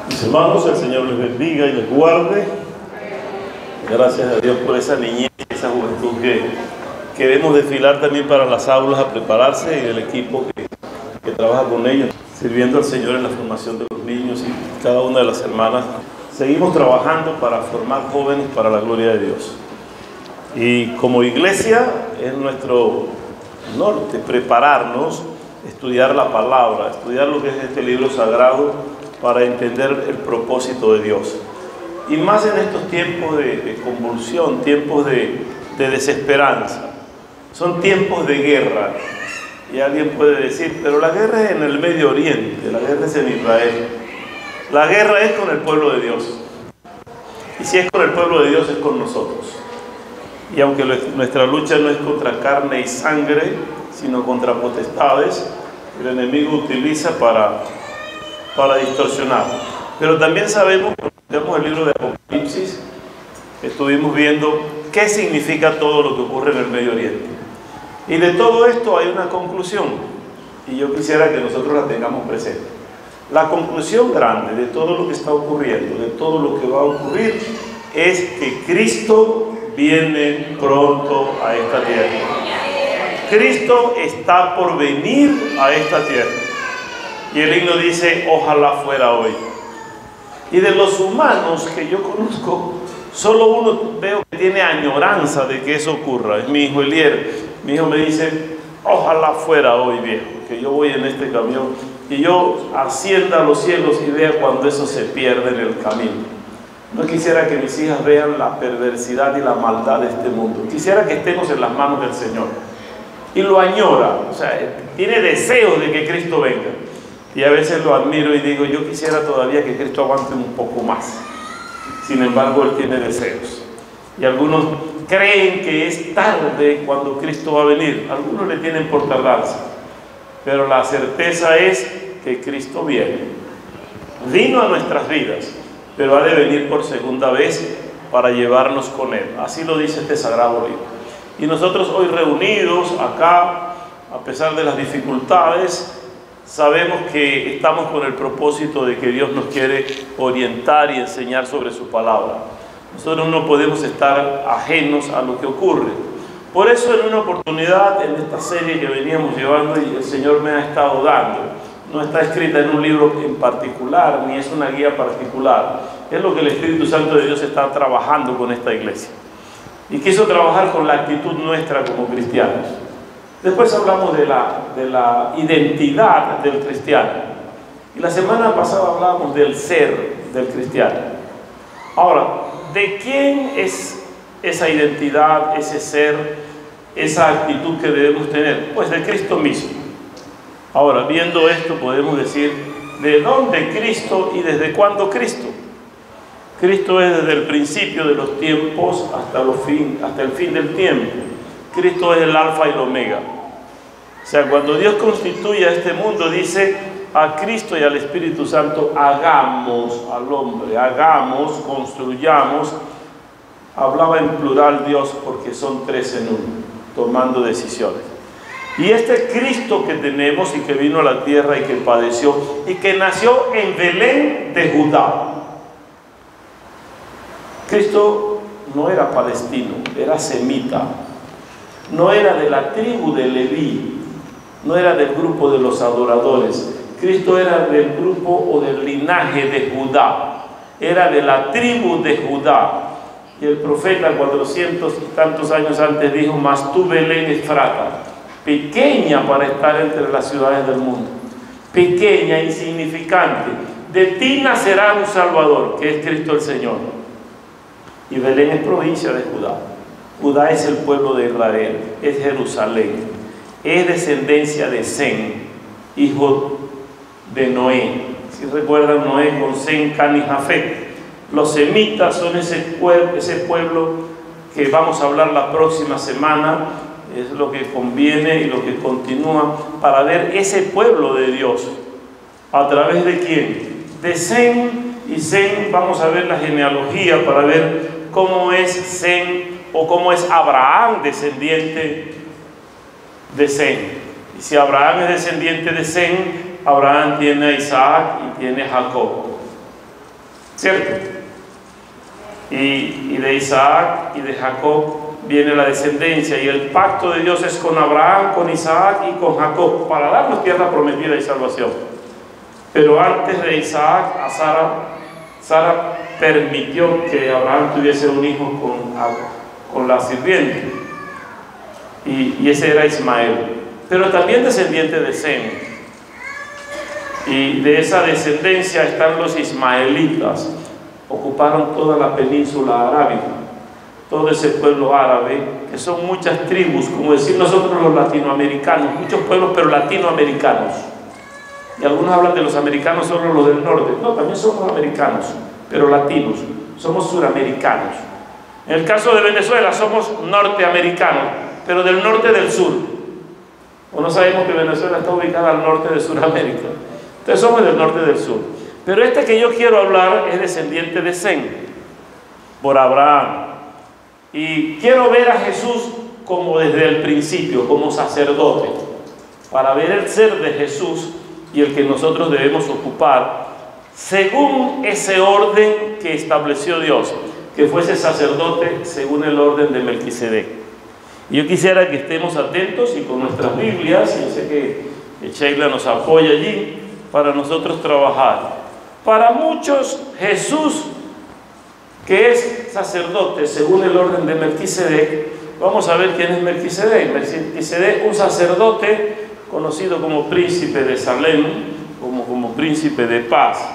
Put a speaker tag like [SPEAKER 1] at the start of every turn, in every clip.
[SPEAKER 1] Mis hermanos, el Señor les bendiga y les guarde. Gracias a Dios por esa niñez, esa juventud que queremos desfilar también para las aulas a prepararse, y el equipo que trabaja con ellos, sirviendo al Señor en la formación de los niños y cada una de las hermanas. Seguimos trabajando para formar jóvenes para la gloria de Dios. Y como iglesia es nuestro norte prepararnos, estudiar la palabra, estudiar lo que es este libro sagrado para entender el propósito de Dios. Y más en estos tiempos de convulsión, tiempos de desesperanza. Son tiempos de guerra. Y alguien puede decir, pero la guerra es en el Medio Oriente, la guerra es en Israel. La guerra es con el pueblo de Dios. Y si es con el pueblo de Dios, es con nosotros. Y aunque nuestra lucha no es contra carne y sangre, sino contra potestades, el enemigo utiliza para distorsionar. Pero también sabemos, cuando el libro de Apocalipsis, estuvimos viendo qué significa todo lo que ocurre en el Medio Oriente. Y de todo esto hay una conclusión, y yo quisiera que nosotros la tengamos presente. La conclusión grande de todo lo que está ocurriendo, de todo lo que va a ocurrir, es que Cristo viene pronto a esta tierra. Cristo está por venir a esta tierra. Y el himno dice, ojalá fuera hoy. Y de los humanos que yo conozco, solo uno veo que tiene añoranza de que eso ocurra. Es mi hijo Elier. Mi hijo me dice, ojalá fuera hoy, viejo, que yo voy en este camión y yo ascienda a los cielos y vea cuando eso se pierde en el camino. No quisiera que mis hijas vean la perversidad y la maldad de este mundo. Quisiera que estemos en las manos del Señor. Y lo añora, o sea, tiene deseos de que Cristo venga. Y a veces lo admiro y digo, yo quisiera todavía que Cristo aguante un poco más. Sin embargo, Él tiene deseos. Y algunos creen que es tarde cuando Cristo va a venir. Algunos le tienen por tardanza. Pero la certeza es que Cristo viene. Vino a nuestras vidas, pero ha de venir por segunda vez para llevarnos con Él. Así lo dice este sagrado libro. Y nosotros hoy reunidos acá, a pesar de las dificultades, sabemos que estamos con el propósito de que Dios nos quiere orientar y enseñar sobre su palabra. Nosotros no podemos estar ajenos a lo que ocurre. Por eso en una oportunidad, en esta serie que veníamos llevando y el Señor me ha estado dando, no está escrita en un libro en particular, ni es una guía particular. Es lo que el Espíritu Santo de Dios está trabajando con esta iglesia. Y quiso trabajar con la actitud nuestra como cristianos. Después hablamos de la identidad del cristiano. Y la semana pasada hablábamos del ser del cristiano. Ahora, ¿de quién es esa identidad, ese ser, esa actitud que debemos tener? Pues de Cristo mismo. Ahora, viendo esto podemos decir, ¿de dónde Cristo y desde cuándo Cristo? Cristo es desde el principio de los tiempos hasta el fin del tiempo. Cristo es el alfa y el omega. O sea, cuando Dios constituye a este mundo, dice a Cristo y al Espíritu Santo, hagamos al hombre, hagamos, construyamos. Hablaba en plural Dios porque son tres en uno, tomando decisiones. Y este Cristo que tenemos y que vino a la tierra y que padeció y que nació en Belén de Judá. Cristo no era palestino, era semita. No era de la tribu de Leví, no era del grupo de los adoradores. Cristo era del grupo o del linaje de Judá. Era de la tribu de Judá. Y el profeta 400 y tantos años antes dijo, mas tú Belén Efrata, pequeña para estar entre las ciudades del mundo, pequeña, insignificante, de ti nacerá un Salvador, que es Cristo el Señor. Y Belén es provincia de Judá. Judá es el pueblo de Israel, es Jerusalén, es descendencia de Sem, hijo de Noé. Si recuerdan, Noé con Sem, Can y Jafet. Los semitas son ese pueblo que vamos a hablar la próxima semana. Es lo que conviene y lo que continúa para ver ese pueblo de Dios. ¿A través de quién? De Sem. Y Sem, vamos a ver la genealogía para ver cómo es Sem o cómo es Abraham descendiente de Sem. Y si Abraham es descendiente de Sem, Abraham tiene a Isaac y tiene a Jacob, ¿cierto? Y de Isaac y de Jacob viene la descendencia, y el pacto de Dios es con Abraham, con Isaac y con Jacob, para darnos tierra prometida y salvación. Pero antes de Isaac, a Sara permitió que Abraham tuviese un hijo con la sirviente, y ese era Ismael, pero también descendiente de Sem. Y de esa descendencia están los ismaelitas. Ocuparon toda la península arábiga, todo ese pueblo árabe, que son muchas tribus, como decir nosotros los latinoamericanos, muchos pueblos pero latinoamericanos. Y algunos hablan de los americanos solo los del norte. No, también somos americanos, pero latinos, somos suramericanos. En el caso de Venezuela somos norteamericanos, pero del norte del sur. O no sabemos que Venezuela está ubicada al norte de Sudamérica. Entonces somos del norte del sur. Pero este que yo quiero hablar es descendiente de Sem, por Abraham. Y quiero ver a Jesús como desde el principio, como sacerdote, para ver el ser de Jesús y el que nosotros debemos ocupar, según ese orden que estableció Dios, que fuese sacerdote según el orden de Melquisedec. Y yo quisiera que estemos atentos y con nuestras Biblias, y sé que Sheila nos apoya allí, para nosotros trabajar. Para muchos, Jesús, que es sacerdote según el orden de Melquisedec, vamos a ver quién es Melquisedec. Melquisedec, un sacerdote conocido como príncipe de Salem, como príncipe de paz.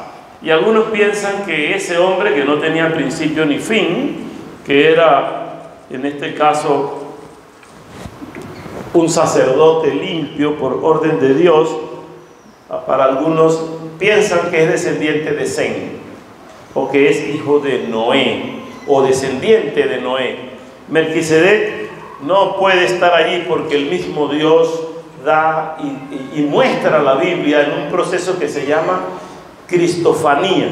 [SPEAKER 1] Y algunos piensan que ese hombre que no tenía principio ni fin, que era en este caso un sacerdote limpio por orden de Dios, para algunos piensan que es descendiente de Sem, o que es hijo de Noé, o descendiente de Noé. Melquisedec no puede estar allí porque el mismo Dios da y muestra la Biblia en un proceso que se llama cristofanía.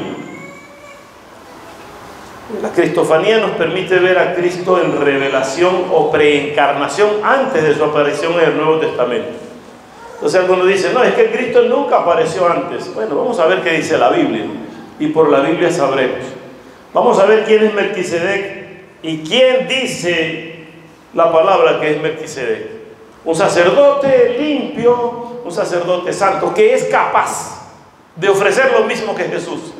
[SPEAKER 1] La cristofanía nos permite ver a Cristo en revelación o preencarnación antes de su aparición en el Nuevo Testamento. Entonces algunos dicen, no, es que Cristo nunca apareció antes. Bueno, vamos a ver qué dice la Biblia, y por la Biblia sabremos. Vamos a ver quién es Melquisedec y quién dice la palabra que es Melquisedec. Un sacerdote limpio, un sacerdote santo, que es capaz de ofrecer lo mismo que Jesús.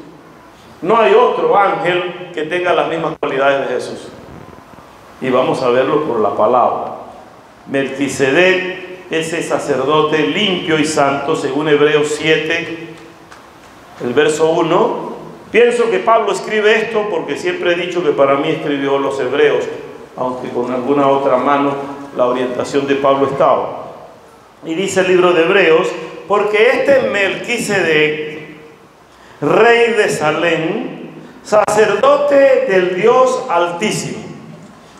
[SPEAKER 1] No hay otro ángel que tenga las mismas cualidades de Jesús. Y vamos a verlo por la palabra. Melquisedec, ese sacerdote limpio y santo, según Hebreos 7, el verso 1. Pienso que Pablo escribe esto porque siempre he dicho que para mí escribió los Hebreos, aunque con alguna otra mano la orientación de Pablo estaba. Y dice el libro de Hebreos, porque este Melquisedec, rey de Salem, sacerdote del Dios Altísimo.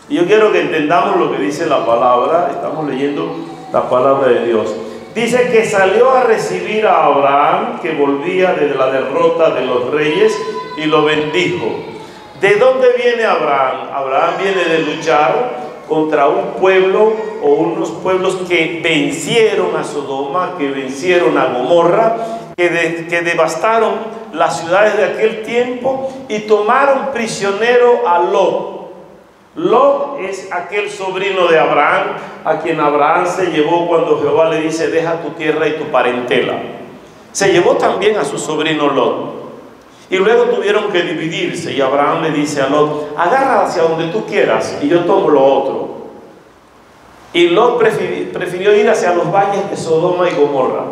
[SPEAKER 1] Y yo quiero que entendamos lo que dice la palabra. Estamos leyendo la palabra de Dios. Dice que salió a recibir a Abraham, que volvía de la derrota de los reyes, y lo bendijo. ¿De dónde viene Abraham? Abraham viene de luchar contra un pueblo o unos pueblos que vencieron a Sodoma, que vencieron a Gomorra, que devastaron las ciudades de aquel tiempo y tomaron prisionero a Lot. Lot es aquel sobrino de Abraham, a quien Abraham se llevó cuando Jehová le dice, deja tu tierra y tu parentela. Se llevó también a su sobrino Lot. Y luego tuvieron que dividirse, y Abraham le dice a Lot, agarra hacia donde tú quieras y yo tomo lo otro. Y Lot prefirió ir hacia los valles de Sodoma y Gomorra.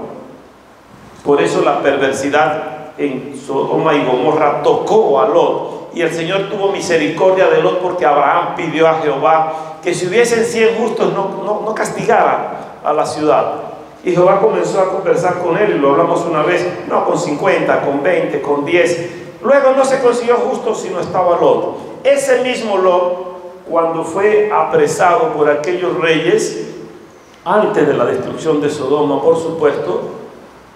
[SPEAKER 1] Por eso la perversidad en Sodoma y Gomorra tocó a Lot. Y el Señor tuvo misericordia de Lot porque Abraham pidió a Jehová que si hubiesen 100 justos no castigara a la ciudad. Y Jehová comenzó a conversar con él, y lo hablamos una vez, no con 50, con 20, con 10. Luego no se consiguió justo si no estaba Lot. Ese mismo Lot, cuando fue apresado por aquellos reyes, antes de la destrucción de Sodoma, por supuesto,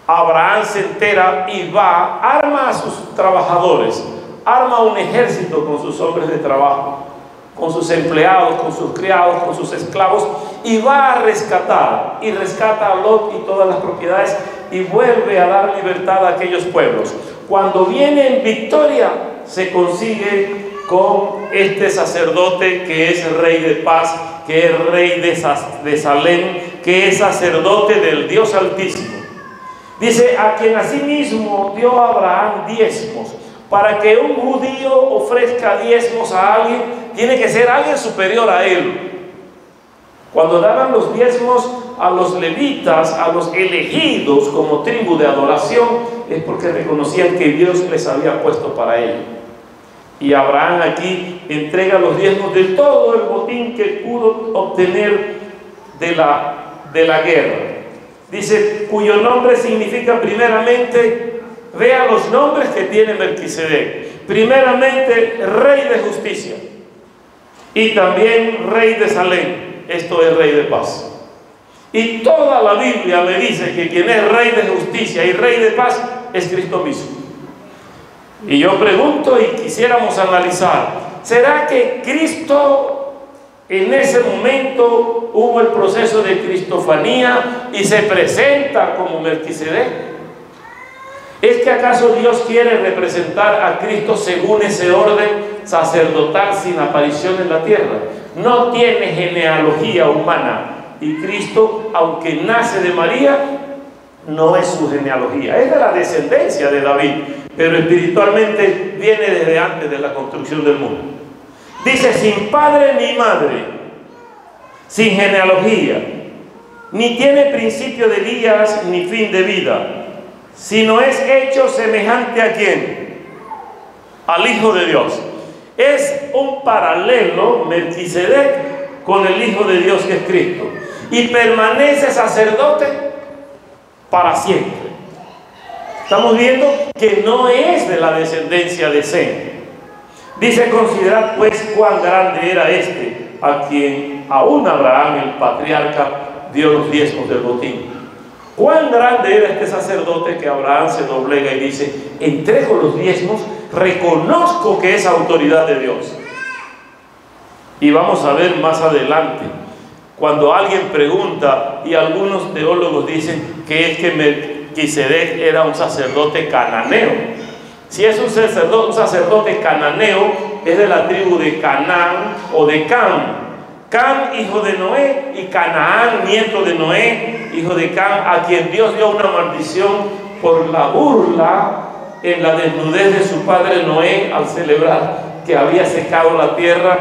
[SPEAKER 1] Abraham se entera y va, arma a sus trabajadores, arma un ejército con sus hombres de trabajo, con sus empleados, con sus criados, con sus esclavos, y va a rescatar, y rescata a Lot y todas las propiedades, y vuelve a dar libertad a aquellos pueblos. Cuando viene en victoria, se consigue con este sacerdote que es rey de paz, que es rey de Salem, que es sacerdote del Dios Altísimo. Dice: a quien asimismo dio Abraham diezmos. Para que un judío ofrezca diezmos a alguien, tiene que ser alguien superior a él. Cuando daban los diezmos a los levitas, a los elegidos como tribu de adoración, es porque reconocían que Dios les había puesto para ello. Y Abraham aquí entrega los diezmos de todo el botín que pudo obtener de la guerra. Dice: cuyo nombre significa primeramente, vea los nombres que tiene Melquisedec. Primeramente, rey de justicia, y también rey de Salem, esto es rey de paz. Y toda la Biblia me dice que quien es rey de justicia y rey de paz es Cristo mismo. Y yo pregunto, y quisiéramos analizar, ¿será que Cristo en ese momento hubo el proceso de cristofanía y se presenta como Melquisedec? ¿Es que acaso Dios quiere representar a Cristo según ese orden sacerdotal sin aparición en la tierra? No tiene genealogía humana, y Cristo, aunque nace de María, no es su genealogía, es de la descendencia de David, pero espiritualmente viene desde antes de la construcción del mundo. Dice: sin padre ni madre, sin genealogía, ni tiene principio de días ni fin de vida, sino es hecho semejante ¿a quién? Al Hijo de Dios. Es un paralelo Melquisedec con el Hijo de Dios, que es Cristo, y permanece sacerdote para siempre. Estamos viendo que no es de la descendencia de Sem. Dice: considerad pues cuán grande era este, a quien aún Abraham el patriarca dio los diezmos del botín. Cuán grande era este sacerdote que Abraham se doblega y dice: entrego los diezmos, reconozco que es autoridad de Dios. Y vamos a ver más adelante, cuando alguien pregunta, y algunos teólogos dicen que es que Melquisedec era un sacerdote cananeo. Si es un sacerdote cananeo, es de la tribu de Canaán o de Cam. Cam, hijo de Noé, y Canaán, nieto de Noé, hijo de Cam, a quien Dios dio una maldición por la burla en la desnudez de su padre Noé al celebrar que había secado la tierra.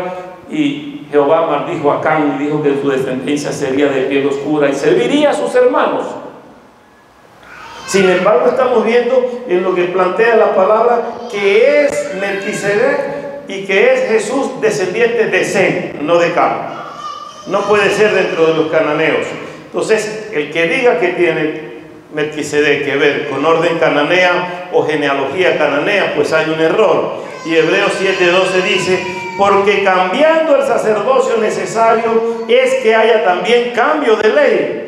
[SPEAKER 1] Y Jehová maldijo a Cam y dijo que su descendencia sería de piel oscura y serviría a sus hermanos. Sin embargo, estamos viendo en lo que plantea la palabra que es Melquisedec y que es Jesús descendiente de Sem, no de Cam. No puede ser dentro de los cananeos. Entonces, el que diga que tiene Melquisedec que ver con orden cananea o genealogía cananea, pues hay un error. Y Hebreos 7:12 dice: porque cambiando el sacerdocio necesario es que haya también cambio de ley.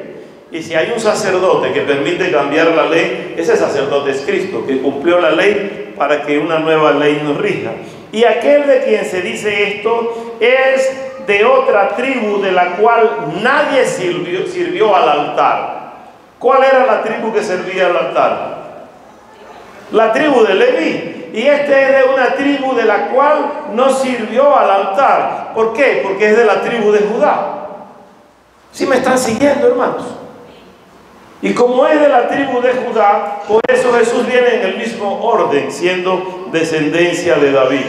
[SPEAKER 1] Y si hay un sacerdote que permite cambiar la ley, ese sacerdote es Cristo, que cumplió la ley para que una nueva ley nos rija. Y aquel de quien se dice esto es de otra tribu de la cual nadie sirvió al altar. ¿Cuál era la tribu que servía al altar? La tribu de Leví. Y este es de una tribu de la cual no sirvió al altar. ¿Por qué? Porque es de la tribu de Judá. ¿Sí me están siguiendo, hermanos? Y como es de la tribu de Judá, por eso Jesús viene en el mismo orden, siendo descendencia de David.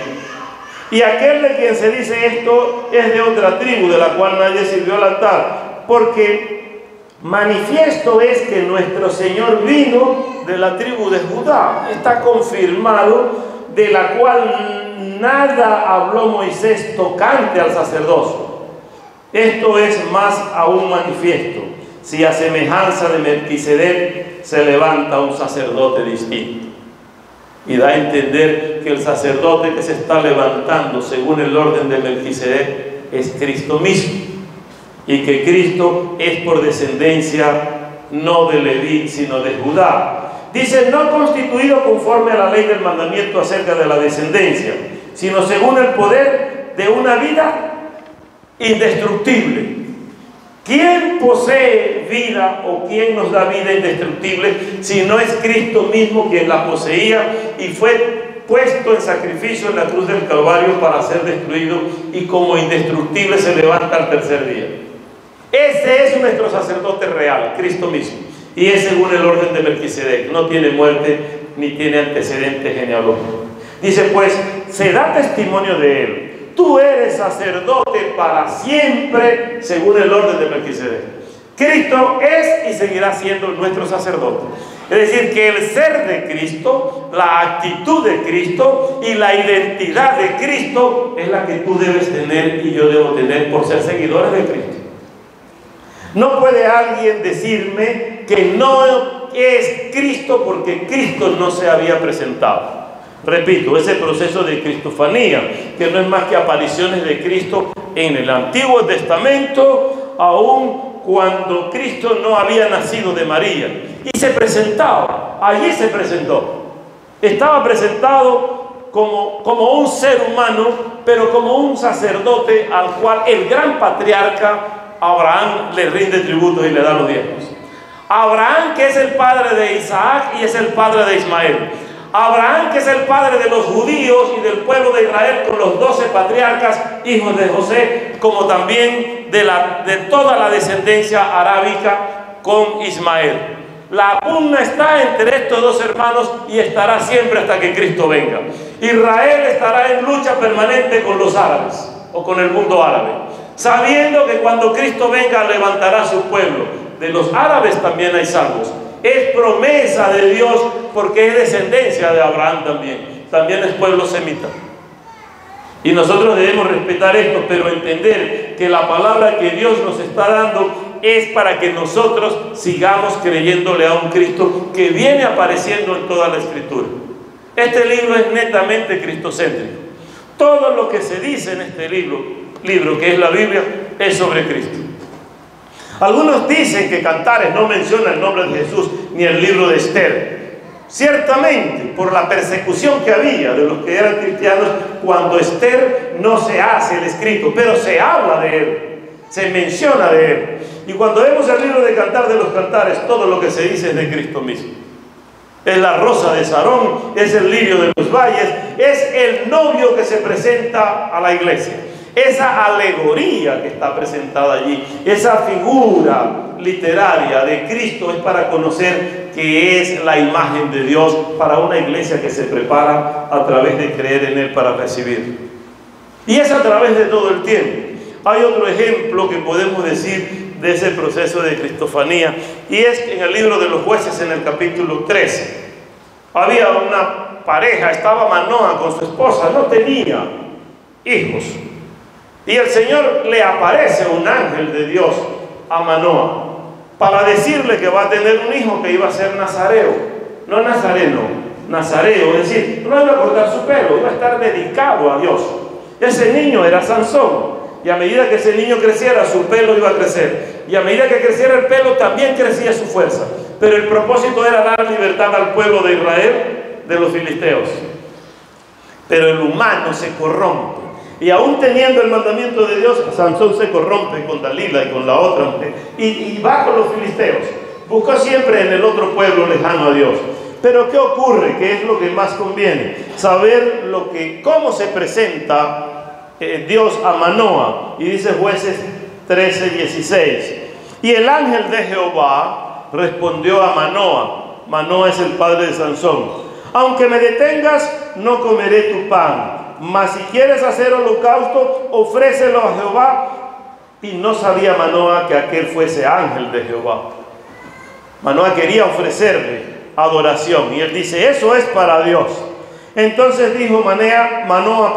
[SPEAKER 1] Y aquel de quien se dice esto es de otra tribu, de la cual nadie sirvió al altar. Porque manifiesto es que nuestro Señor vino de la tribu de Judá. Está confirmado, de la cual nada habló Moisés tocante al sacerdocio. Esto es más aún manifiesto, si a semejanza de Melquisedec se levanta un sacerdote distinto. Y da a entender que el sacerdote que se está levantando según el orden de Melquisedec es Cristo mismo, y que Cristo es por descendencia no de Leví sino de Judá. Dice: no constituido conforme a la ley del mandamiento acerca de la descendencia, sino según el poder de una vida indestructible, ¿Quién posee vida o quién nos da vida indestructible si no es Cristo mismo quien la poseía y fue puesto en sacrificio en la cruz del Calvario para ser destruido y como indestructible se levanta al tercer día? Ese es nuestro sacerdote real, Cristo mismo, y es según el orden de Melquisedec, no tiene muerte ni tiene antecedente genealógico. Dice pues, se da testimonio de él: tú eres sacerdote para siempre según el orden de Melquisedec. Cristo es y seguirá siendo nuestro sacerdote. Es decir, que el ser de Cristo, la actitud de Cristo y la identidad de Cristo es la que tú debes tener y yo debo tener por ser seguidores de Cristo. No puede alguien decirme que no es Cristo porque Cristo no se había presentado. Repito, ese proceso de cristofanía, que no es más que apariciones de Cristo en el Antiguo Testamento, aun cuando Cristo no había nacido de María. Y se presentaba, allí se presentó. Estaba presentado como un ser humano, pero como un sacerdote al cual el gran patriarca Abraham le rinde tributos y le da los diezmos. Abraham, que es el padre de Isaac y es el padre de Ismael. Abraham, que es el padre de los judíos y del pueblo de Israel, con los 12 patriarcas, hijos de José, como también de toda la descendencia arábica con Ismael. La pugna está entre estos dos hermanos y estará siempre hasta que Cristo venga. Israel estará en lucha permanente con los árabes o con el mundo árabe, sabiendo que cuando Cristo venga levantará su pueblo. De los árabes también hay salvos. Es promesa de Dios porque es descendencia de Abraham también es pueblo semita. Y nosotros debemos respetar esto, pero entender que la palabra que Dios nos está dando es para que nosotros sigamos creyéndole a un Cristo que viene apareciendo en toda la Escritura. Este libro es netamente cristocéntrico. Todo lo que se dice en este libro que es la Biblia, es sobre Cristo. Algunos dicen que Cantares no menciona el nombre de Jesús ni el libro de Esther. Ciertamente, por la persecución que había de los que eran cristianos, cuando Esther no se hace el escrito, pero se habla de él, se menciona de él. Y cuando vemos el libro de Cantar de los Cantares, todo lo que se dice es de Cristo mismo. Es la rosa de Sarón, es el lirio de los valles, es el novio que se presenta a la iglesia. Esa alegoría que está presentada allí, esa figura literaria de Cristo es para conocer que es la imagen de Dios para una iglesia que se prepara a través de creer en Él para recibir. Y es a través de todo el tiempo. Hay otro ejemplo que podemos decir de ese proceso de cristofanía, y es que en el libro de los Jueces, en el capítulo 13, había una pareja, estaba Manoa con su esposa, no tenía hijos. Y el Señor le aparece un ángel de Dios a Manoa para decirle que va a tener un hijo que iba a ser nazareo. No nazareno, nazareo, es decir, no iba a cortar su pelo, iba a estar dedicado a Dios. Ese niño era Sansón. Y a medida que ese niño creciera, su pelo iba a crecer. Y a medida que creciera el pelo, también crecía su fuerza. Pero el propósito era dar libertad al pueblo de Israel de los filisteos. Pero el humano se corrompe. Y aún teniendo el mandamiento de Dios, Sansón se corrompe con Dalila y con la otra mujer. Y va con los filisteos. Buscó siempre en el otro pueblo lejano a Dios. Pero ¿qué ocurre? ¿Qué es lo que más conviene? Saber cómo se presenta Dios a Manoa. Y dice Jueces 13:16. Y el ángel de Jehová respondió a Manoa. Manoa es el padre de Sansón. Aunque me detengas, no comeré tu pan. Mas si quieres hacer holocausto, ofrécelo a Jehová. Y no sabía Manoa que aquel fuese ángel de Jehová. Manoa quería ofrecerle adoración. Y él dice, eso es para Dios. Entonces dijo Manoa,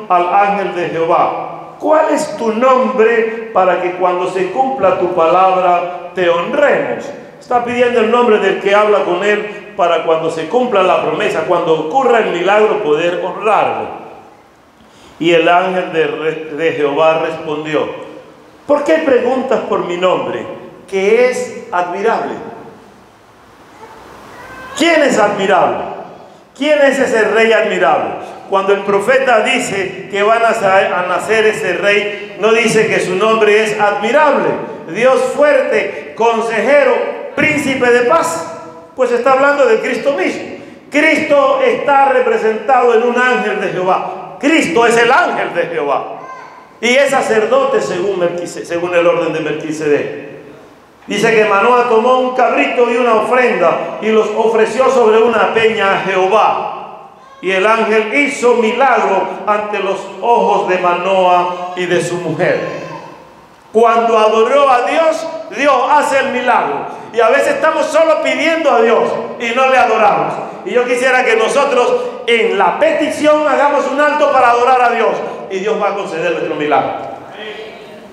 [SPEAKER 1] al ángel de Jehová, ¿cuál es tu nombre para que cuando se cumpla tu palabra te honremos? Está pidiendo el nombre del que habla con él para cuando se cumpla la promesa, cuando ocurra el milagro, poder honrarlo. Y el ángel de Jehová respondió, ¿por qué preguntas por mi nombre, que es admirable? ¿Quién es admirable? ¿Quién es ese rey admirable? Cuando el profeta dice que van a nacer ese rey, no dice que su nombre es admirable. Dios fuerte, consejero, príncipe de paz. Pues está hablando de Cristo mismo. Cristo está representado en un ángel de Jehová. Cristo es el ángel de Jehová. Y es sacerdote según el orden de Melquisedec. Dice que Manoah tomó un cabrito y una ofrenda y los ofreció sobre una peña a Jehová. Y el ángel hizo milagro ante los ojos de Manoah y de su mujer. Cuando adoró a Dios, Dios hace el milagro. Y a veces estamos solo pidiendo a Dios y no le adoramos. Y yo quisiera que nosotros en la petición hagamos un alto para adorar a Dios. Y Dios va a conceder nuestro milagro.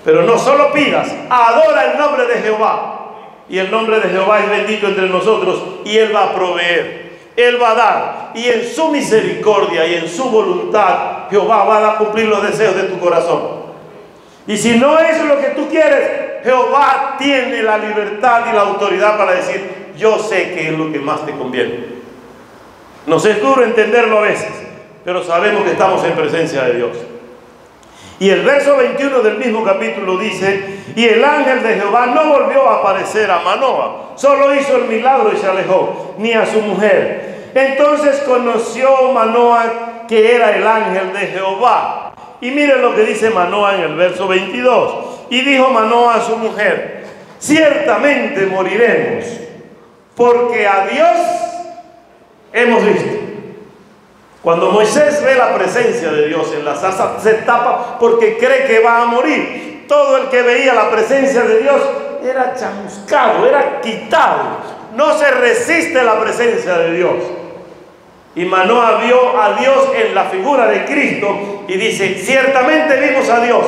[SPEAKER 1] Pero no solo pidas, adora el nombre de Jehová. Y el nombre de Jehová es bendito entre nosotros. Y Él va a proveer, Él va a dar. Y en su misericordia y en su voluntad, Jehová va a cumplir los deseos de tu corazón. Y si no es lo que tú quieres, Jehová tiene la libertad y la autoridad para decir: yo sé que es lo que más te conviene. Nos es duro entenderlo a veces, pero sabemos que estamos en presencia de Dios. Y el verso 21 del mismo capítulo dice: y el ángel de Jehová no volvió a aparecer a Manoah, solo hizo el milagro y se alejó, ni a su mujer. Entonces conoció Manoah que era el ángel de Jehová. Y miren lo que dice Manoah en el verso 22. Y dijo Manoah a su mujer: ciertamente moriremos, porque a Dios hemos visto. Cuando Moisés ve la presencia de Dios en la zarza, se tapa porque cree que va a morir. Todo el que veía la presencia de Dios era chamuscado, era quitado. No se resiste la presencia de Dios. Y Manoah vio a Dios en la figura de Cristo y dice: ciertamente vimos a Dios,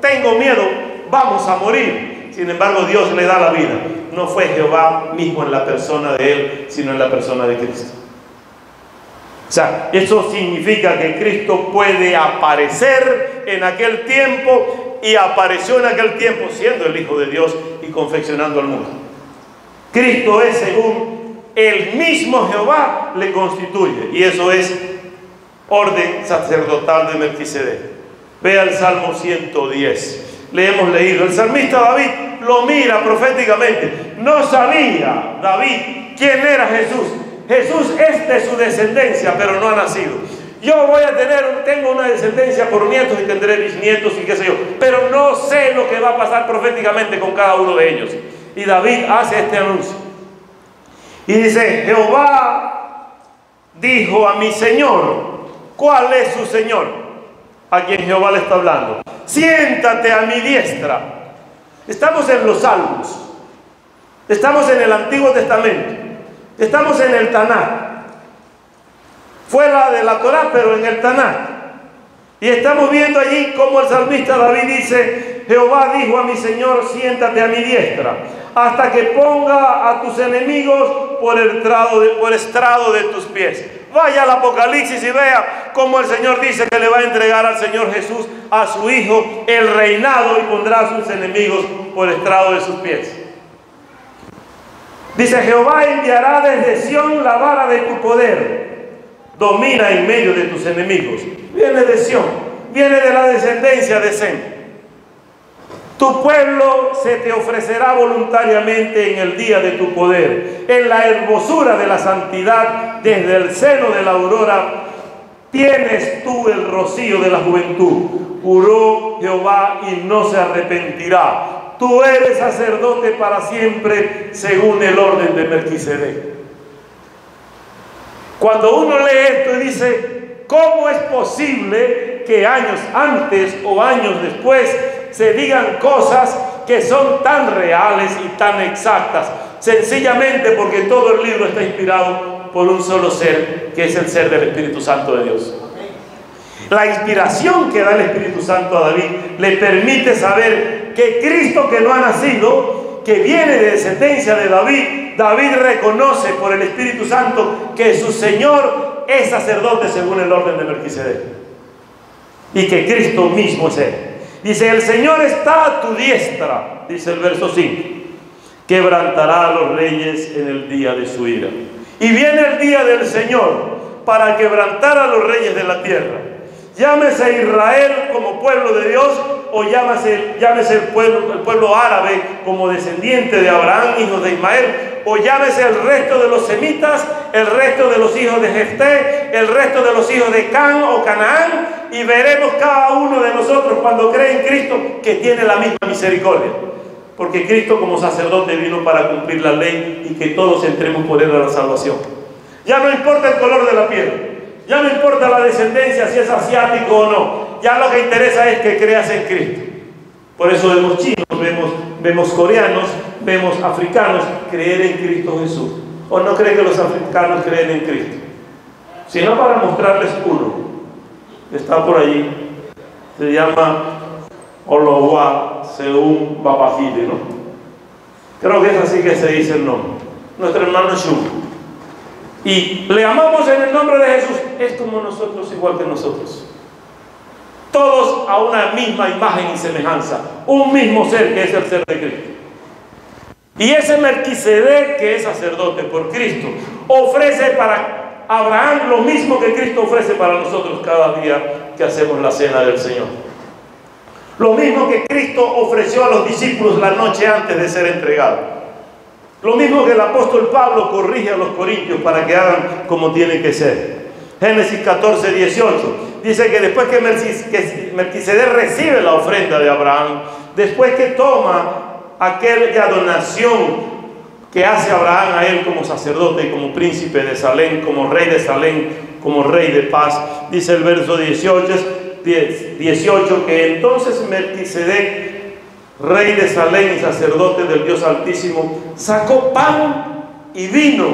[SPEAKER 1] tengo miedo, vamos a morir. Sin embargo, Dios le da la vida. No fue Jehová mismo en la persona de él, sino en la persona de Cristo. O sea, eso significa que Cristo puede aparecer en aquel tiempo, y apareció en aquel tiempo siendo el Hijo de Dios y confeccionando al mundo. Cristo es según el mismo Jehová le constituye, y eso es orden sacerdotal de Melquisedec. Vea el Salmo 110. Le hemos leído. El salmista David lo mira proféticamente. No sabía David quién era Jesús. Jesús es de su descendencia, pero no ha nacido. Yo tengo una descendencia por nietos y tendré bisnietos y qué sé yo, pero no sé lo que va a pasar proféticamente con cada uno de ellos. Y David hace este anuncio. Y dice: Jehová dijo a mi Señor. ¿Cuál es su Señor? A quien Jehová le está hablando. Siéntate a mi diestra. Estamos en los Salmos. Estamos en el Antiguo Testamento. Estamos en el Tanaj. Fuera de la Torá, pero en el Tanaj. Y estamos viendo allí cómo el salmista David dice: Jehová dijo a mi Señor: siéntate a mi diestra, hasta que ponga a tus enemigos por estrado de tus pies. Vaya al Apocalipsis y vea cómo el Señor dice que le va a entregar al Señor Jesús, a su Hijo, el reinado, y pondrá a sus enemigos por estrado de sus pies. Dice: Jehová enviará desde Sión la vara de tu poder. Domina en medio de tus enemigos. Viene de Sión, viene de la descendencia de Sem. Tu pueblo se te ofrecerá voluntariamente en el día de tu poder. En la hermosura de la santidad, desde el seno de la aurora, tienes tú el rocío de la juventud. Juró Jehová y no se arrepentirá. Tú eres sacerdote para siempre, según el orden de Melquisedec. Cuando uno lee esto y dice: ¿cómo es posible que años antes o años después se digan cosas que son tan reales y tan exactas? Sencillamente porque todo el libro está inspirado por un solo ser, que es el ser del Espíritu Santo de Dios. La inspiración que da el Espíritu Santo a David le permite saber que Cristo, que no ha nacido, que viene de descendencia de David reconoce por el Espíritu Santo que su Señor es sacerdote según el orden de Melquisedec, y que Cristo mismo es Él. Dice: el Señor está a tu diestra, dice el verso 5, quebrantará a los reyes en el día de su ira. Y viene el día del Señor para quebrantar a los reyes de la tierra. Llámese Israel como pueblo de Dios, o llámese el pueblo árabe como descendiente de Abraham, hijo de Ismael, o llámese el resto de los semitas, el resto de los hijos de Jefté, el resto de los hijos de Can o Canaán, y veremos cada uno de nosotros cuando cree en Cristo que tiene la misma misericordia. Porque Cristo como sacerdote vino para cumplir la ley y que todos entremos por él a la salvación. Ya no importa el color de la piel, ya no importa la descendencia, si es asiático o no, ya lo que interesa es que creas en Cristo. Por eso vemos chinos, vemos coreanos, vemos africanos creer en Cristo Jesús. ¿O no creen que los africanos creen en Cristo? Sino para mostrarles uno que está por allí, se llama Olowa Seun Babajide, ¿no? Creo que es así que se dice el nombre. Nuestro hermano Shu. Y le amamos en el nombre de Jesús. Es como nosotros, igual que nosotros. Todos a una misma imagen y semejanza. Un mismo ser que es el ser de Cristo. Y ese Melquisedec, que es sacerdote por Cristo, ofrece para Abraham lo mismo que Cristo ofrece para nosotros cada día que hacemos la cena del Señor. Lo mismo que Cristo ofreció a los discípulos la noche antes de ser entregado. Lo mismo que el apóstol Pablo corrige a los corintios para que hagan como tiene que ser. Génesis 14, 18 dice que después que Melquisedec recibe la ofrenda de Abraham, después que toma aquella donación que hace Abraham a él como sacerdote y como príncipe de Salem, como rey de Salem, como rey de paz, dice el verso 18 que entonces Melquisedec, rey de Salem y sacerdote del Dios Altísimo, sacó pan y vino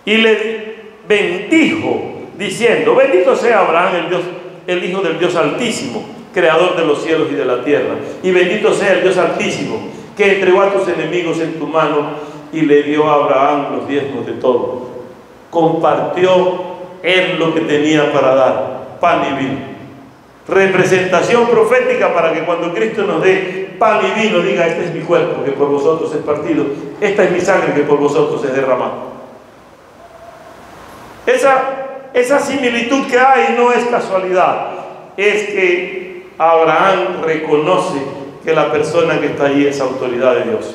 [SPEAKER 1] y le bendijo diciendo: bendito sea Abraham, el hijo del Dios Altísimo, creador de los cielos y de la tierra, y bendito sea el Dios Altísimo que entregó a tus enemigos en tu mano y le dio a Abraham los diezmos de todo. Compartió él lo que tenía para dar, pan y vino. Representación profética para que cuando Cristo nos dé pan y vino diga: este es mi cuerpo que por vosotros es partido, esta es mi sangre que por vosotros es derramada. Esa similitud que hay no es casualidad, es que Abraham reconoce que la persona que está allí es autoridad de Dios,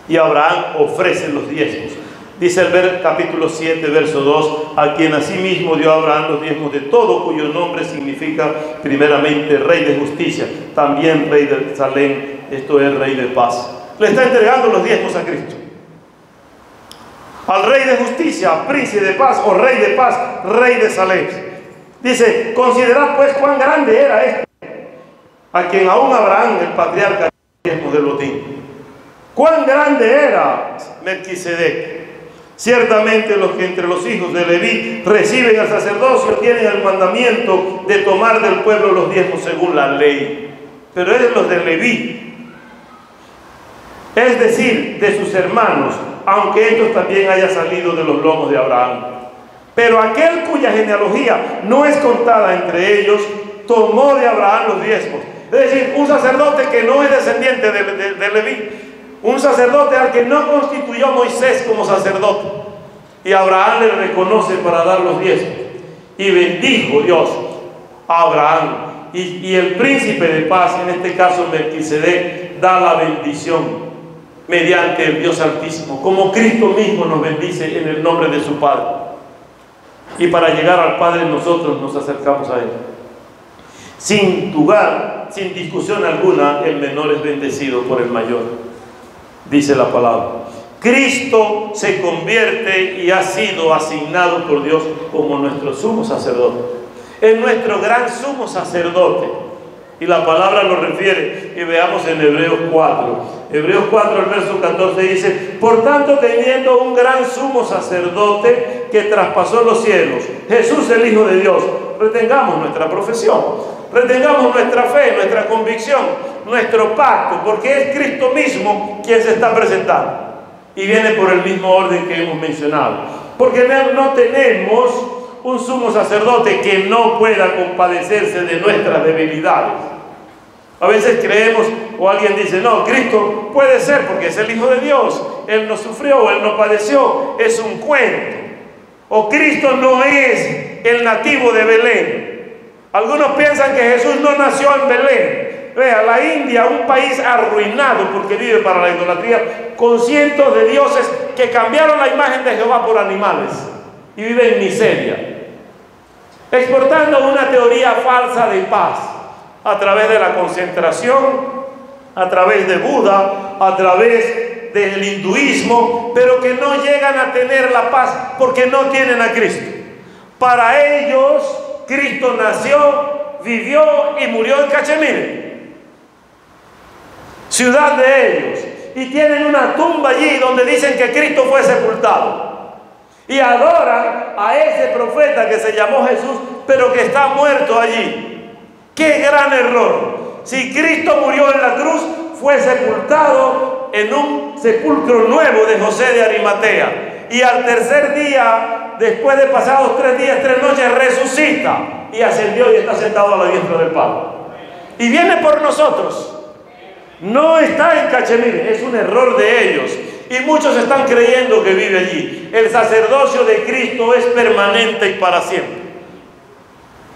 [SPEAKER 1] y Abraham ofrece los diezmos. Dice el capítulo 7, verso 2: a quien asimismo dio a Abraham los diezmos de todo, cuyo nombre significa primeramente Rey de Justicia, también Rey de Salem, esto es Rey de Paz. Le está entregando los diezmos a Cristo. Al Rey de Justicia, Príncipe de Paz, o Rey de Paz, Rey de Salem. Dice: considerad pues cuán grande era este, a quien aún Abraham, el patriarca, dio diezmos del botín. Cuán grande era Melquisedec. Ciertamente los que entre los hijos de Leví reciben el sacerdocio tienen el mandamiento de tomar del pueblo los diezmos según la ley. Pero eran los de Leví, es decir, de sus hermanos, aunque estos también hayan salido de los lomos de Abraham. Pero aquel cuya genealogía no es contada entre ellos, tomó de Abraham los diezmos. Es decir, un sacerdote que no es descendiente de Leví, un sacerdote al que no constituyó Moisés como sacerdote, y Abraham le reconoce para dar los diezmos. Y bendijo Dios a Abraham, y el príncipe de paz, en este caso Melquisedec, da la bendición mediante el Dios Altísimo, como Cristo mismo nos bendice en el nombre de su Padre. Y para llegar al Padre nosotros nos acercamos a Él. Sin dudar, sin discusión alguna, el menor es bendecido por el mayor. Dice la palabra. Cristo se convierte y ha sido asignado por Dios como nuestro sumo sacerdote. Es nuestro gran sumo sacerdote. Y la palabra lo refiere, y veamos en Hebreos 4. Hebreos 4, el verso 14 dice: por tanto, teniendo un gran sumo sacerdote que traspasó los cielos, Jesús el Hijo de Dios, retengamos nuestra profesión, retengamos nuestra fe, nuestra convicción, nuestro pacto, porque es Cristo mismo quien se está presentando. Y viene por el mismo orden que hemos mencionado. Porque no tenemos un sumo sacerdote que no pueda compadecerse de nuestras debilidades. A veces creemos, o alguien dice: no, Cristo puede ser porque es el Hijo de Dios, Él no sufrió, Él no padeció, es un cuento. O Cristo no es el nativo de Belén.
[SPEAKER 2] Algunos piensan que Jesús no nació en Belén. Vea, la India, un país arruinado porque vive para la idolatría, con cientos de dioses que cambiaron la imagen de Jehová por animales y vive en miseria, exportando una teoría falsa de paz a través de la concentración, a través de Buda, a través del hinduismo, pero que no llegan a tener la paz porque no tienen a Cristo. Para ellos, Cristo nació, vivió y murió en Cachemire, ciudad de ellos, y tienen una tumba allí donde dicen que Cristo fue sepultado, y adoran a ese profeta que se llamó Jesús, pero que está muerto allí. ¡Qué gran error! Si Cristo murió en la cruz, fue sepultado en un sepulcro nuevo de José de Arimatea, y al tercer día, después de pasados 3 días, 3 noches, resucita y ascendió y está sentado a la diestra del Padre. Y viene por nosotros. No está en Cachemire, es un error de ellos. Y muchos están creyendo que vive allí. El sacerdocio de Cristo es permanente y para siempre.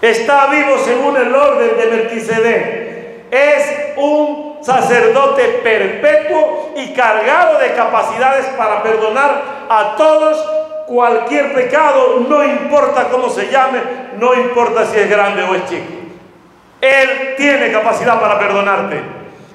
[SPEAKER 2] Está vivo según el orden de Melquisedec. Es un sacerdote perpetuo y cargado de capacidades para perdonar a todos cualquier pecado, no importa cómo se llame, no importa si es grande o es chico. Él tiene capacidad para perdonarte,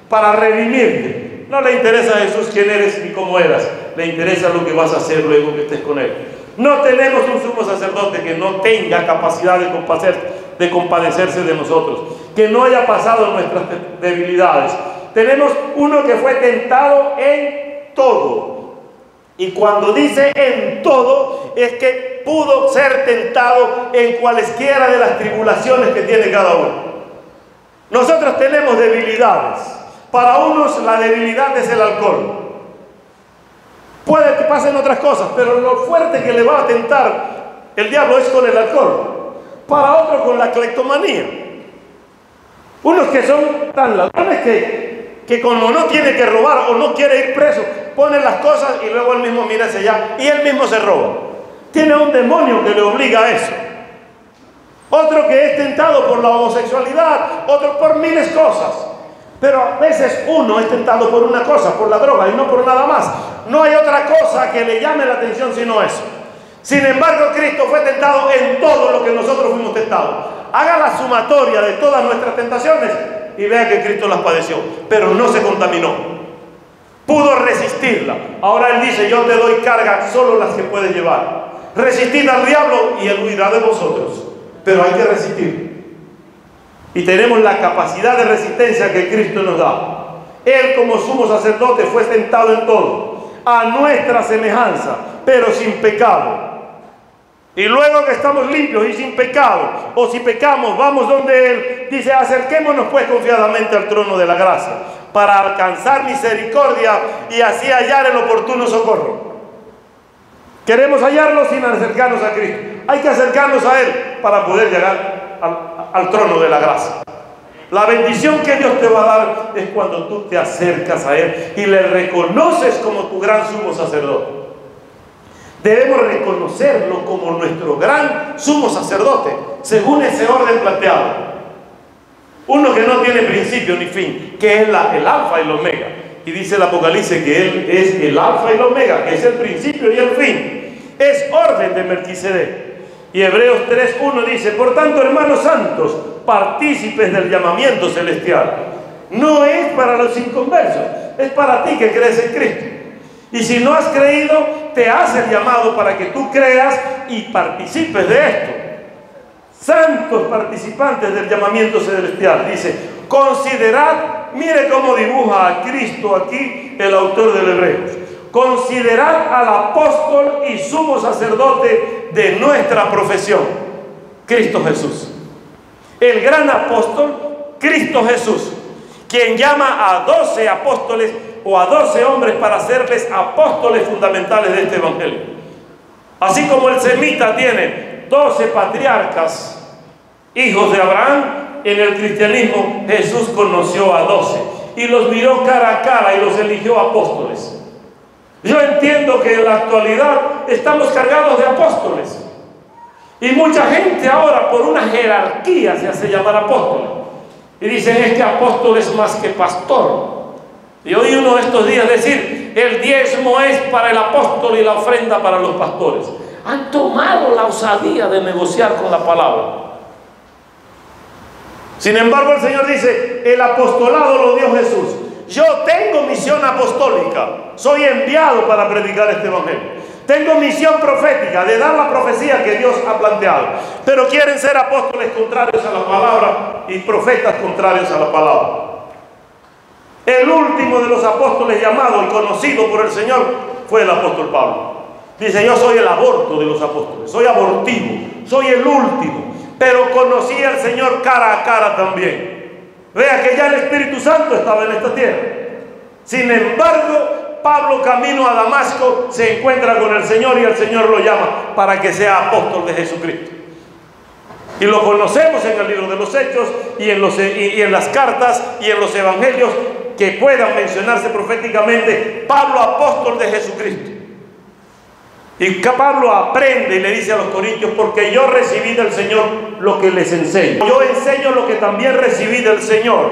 [SPEAKER 2] para redimirte. No le interesa a Jesús quién eres ni cómo eras, le interesa lo que vas a hacer luego que estés con Él. No tenemos un sumo sacerdote que no tenga capacidad de compadecerse de nosotros, que no haya pasado nuestras debilidades. Tenemos uno que fue tentado en todo. Y cuando dice en todo, es que pudo ser tentado en cualesquiera de las tribulaciones que tiene cada uno. Nosotros tenemos debilidades. Para unos la debilidad es el alcohol. Puede que pasen otras cosas, pero lo fuerte que le va a tentar el diablo es con el alcohol. Para otros con la cleptomanía. Unos que son tan ladrones que como no tiene que robar o no quiere ir preso, pone las cosas y luego él mismo mira hacia allá y él mismo se roba. Tiene un demonio que le obliga a eso. Otro que es tentado por la homosexualidad, otro por miles cosas. Pero a veces uno es tentado por una cosa, por la droga y no por nada más. No hay otra cosa que le llame la atención sino eso. Sin embargo, Cristo fue tentado en todo lo que nosotros fuimos tentados. Haga la sumatoria de todas nuestras tentaciones y vea que Cristo las padeció, pero no se contaminó. Pudo resistirla. Ahora Él dice, yo te doy carga, solo las que puedes llevar. Resistid al diablo y Él huirá de vosotros. Pero hay que resistir. Y tenemos la capacidad de resistencia que Cristo nos da. Él como sumo sacerdote fue tentado en todo, a nuestra semejanza, pero sin pecado. Y luego que estamos limpios y sin pecado, o si pecamos, vamos donde Él. Dice, acerquémonos pues confiadamente al trono de la gracia, para alcanzar misericordia y así hallar el oportuno socorro. Queremos hallarlo sin acercarnos a Cristo. Hay que acercarnos a Él para poder llegar al trono de la gracia. La bendición que Dios te va a dar es cuando tú te acercas a Él y le reconoces como tu gran sumo sacerdote. Debemos reconocerlo como nuestro gran sumo sacerdote, según ese orden planteado. Uno que no tiene principio ni fin, que es el alfa y el omega. Y dice el Apocalipsis que Él es el alfa y el omega, que es el principio y el fin. Es orden de Melquisedec. Y Hebreos 3:1 dice, por tanto, hermanos santos, partícipes del llamamiento celestial. No es para los inconversos, es para ti que crees en Cristo. Y si no has creído, te hace el llamado para que tú creas y participes de esto. Santos participantes del llamamiento celestial. Dice, considerad, mire cómo dibuja a Cristo aquí el autor del Hebreos. Considerad al apóstol y sumo sacerdote de nuestra profesión, Cristo Jesús. El gran apóstol, Cristo Jesús, quien llama a 12 apóstoles o a 12 hombres para hacerles apóstoles fundamentales de este evangelio. Así como el semita tiene 12 patriarcas, hijos de Abraham, en el cristianismo Jesús conoció a 12 y los miró cara a cara y los eligió apóstoles. Yo entiendo que en la actualidad estamos cargados de apóstoles, Y mucha gente ahora por una jerarquía se hace llamar apóstol. Y dicen, es que apóstol es más que pastor. Y oí uno de estos días decir, el diezmo es para el apóstol y la ofrenda para los pastores. Han tomado la osadía de negociar con la palabra. Sin embargo, el Señor dice, el apostolado lo dio Jesús. Yo tengo misión apostólica, soy enviado para predicar este evangelio. Tengo misión profética de dar la profecía que Dios ha planteado. Pero quieren ser apóstoles contrarios a la palabra y profetas contrarios a la palabra. El último de los apóstoles llamado y conocido por el Señor fue el apóstol Pablo. Dice, yo soy el aborto de los apóstoles, soy abortivo, soy el último, pero conocí al Señor cara a cara también. Vea que ya el Espíritu Santo estaba en esta tierra. Sin embargo, Pablo, camino a Damasco, se encuentra con el Señor y el Señor lo llama para que sea apóstol de Jesucristo. Y lo conocemos en el libro de los Hechos y en las cartas y en los evangelios que puedan mencionarse proféticamente, Pablo, apóstol de Jesucristo. Y Pablo aprende y le dice a los corintios, porque yo recibí del Señor lo que les enseño. Yo enseño lo que también recibí del Señor.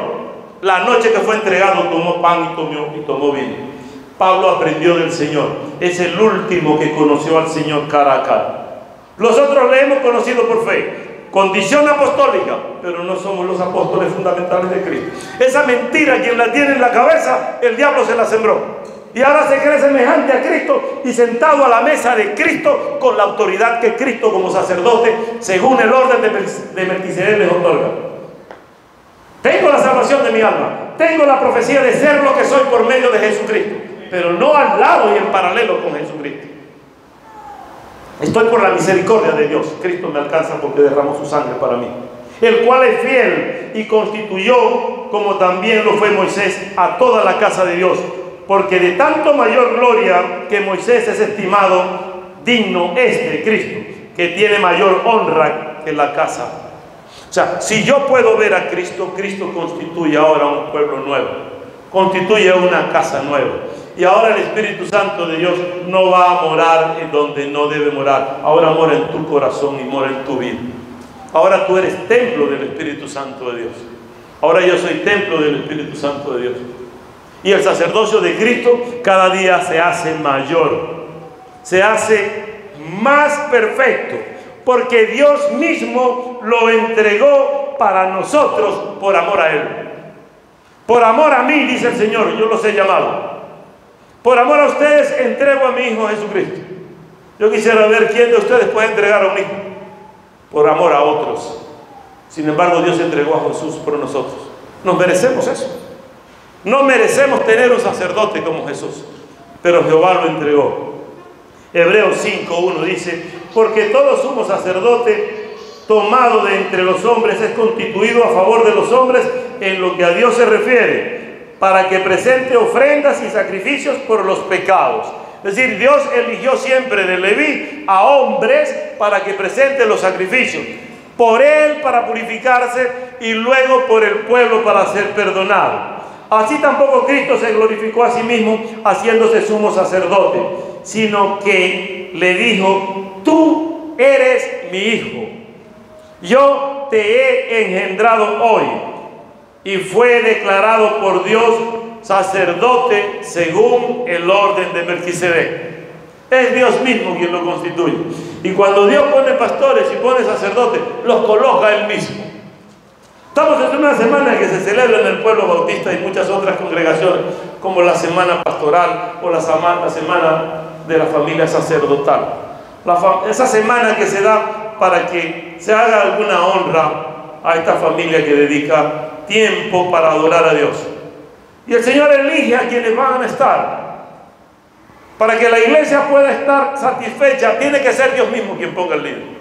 [SPEAKER 2] La noche que fue entregado tomó pan y tomó vino. Pablo aprendió del Señor. Es el último que conoció al Señor cara a cara. Los otros le hemos conocido por fe. Condición apostólica, pero no somos los apóstoles fundamentales de Cristo. Esa mentira, quien la tiene en la cabeza, el diablo se la sembró. Y ahora se cree semejante a Cristo y sentado a la mesa de Cristo con la autoridad que Cristo como sacerdote, según el orden de Melquisedec, les otorga. Tengo la salvación de mi alma, tengo la profecía de ser lo que soy por medio de Jesucristo, pero no al lado y en paralelo con Jesucristo. Estoy por la misericordia de Dios. Cristo me alcanza porque derramó su sangre para mí, el cual es fiel y constituyó, como también lo fue Moisés, a toda la casa de Dios, porque de tanto mayor gloria que Moisés es estimado, digno es de Cristo, que tiene mayor honra que la casa. O sea, si yo puedo ver a Cristo, Cristo constituye ahora un pueblo nuevo, constituye una casa nueva. Y ahora el Espíritu Santo de Dios no va a morar en donde no debe morar. Ahora mora en tu corazón y mora en tu vida. Ahora tú eres templo del Espíritu Santo de Dios. Ahora yo soy templo del Espíritu Santo de Dios. Y el sacerdocio de Cristo cada día se hace mayor, se hace más perfecto, porque Dios mismo lo entregó para nosotros por amor a Él. Por amor a mí, dice el Señor, yo los he llamado. Por amor a ustedes entrego a mi Hijo Jesucristo. Yo quisiera ver quién de ustedes puede entregar a un hijo por amor a otros. Sin embargo, Dios entregó a Jesús por nosotros. Nos merecemos eso. No merecemos tener un sacerdote como Jesús, pero Jehová lo entregó. Hebreos 5:1 dice, porque todo sumo sacerdote tomado de entre los hombres es constituido a favor de los hombres en lo que a Dios se refiere, para que presente ofrendas y sacrificios por los pecados. Es decir, Dios eligió siempre de Leví a hombres para que presenten los sacrificios. Por él para purificarse y luego por el pueblo para ser perdonado. Así tampoco Cristo se glorificó a sí mismo haciéndose sumo sacerdote, sino que le dijo, tú eres mi hijo, yo te he engendrado hoy. Y fue declarado por Dios sacerdote según el orden de Melquisedec. Es Dios mismo quien lo constituye. Y cuando Dios pone pastores y pone sacerdotes, los coloca Él mismo. Estamos en una semana que se celebra en el pueblo bautista y muchas otras congregaciones, como la semana pastoral o la semana de la familia sacerdotal. Esa semana que se da para que se haga alguna honra a esta familia que dedica tiempo para adorar a Dios. Y el Señor elige a quienes van a estar. Para que la iglesia pueda estar satisfecha, tiene que ser Dios mismo quien ponga el líder.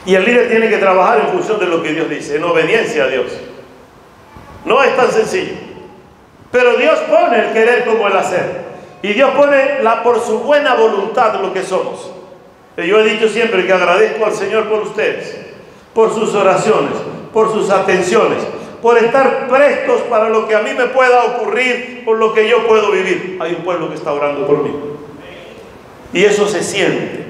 [SPEAKER 2] Y el líder tiene que trabajar en función de lo que Dios dice, en obediencia a Dios. No es tan sencillo. Pero Dios pone el querer como el hacer. Y Dios pone por su buena voluntad lo que somos. Yo he dicho siempre que agradezco al Señor por ustedes, por sus oraciones, por sus atenciones, por estar prestos para lo que a mí me pueda ocurrir, por lo que yo puedo vivir. Hay un pueblo que está orando por mí. Y eso se siente,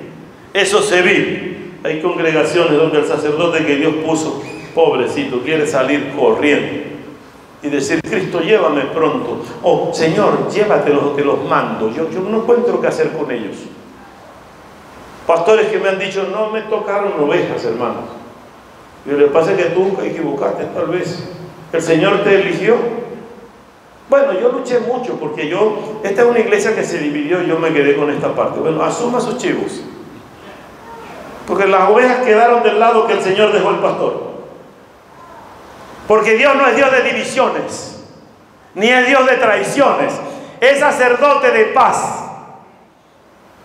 [SPEAKER 2] eso se vive.
[SPEAKER 1] hay congregaciones donde el sacerdote que Dios puso, pobrecito, quiere salir corriendo y decir: Cristo, llévame pronto. O Señor, llévatelos o te los mando. Yo no encuentro qué hacer con ellos. Pastores que me han dicho: no me tocaron ovejas, hermanos. Y lo que pasa es que tú equivocaste, tal vez. El Señor te eligió. Bueno, yo luché mucho porque esta es una iglesia que se dividió y yo me quedé con esta parte. Bueno, asuma sus chivos. Porque las ovejas quedaron del lado que el Señor dejó el pastor. Porque Dios no es Dios de divisiones, ni es Dios de traiciones. Es sacerdote de paz.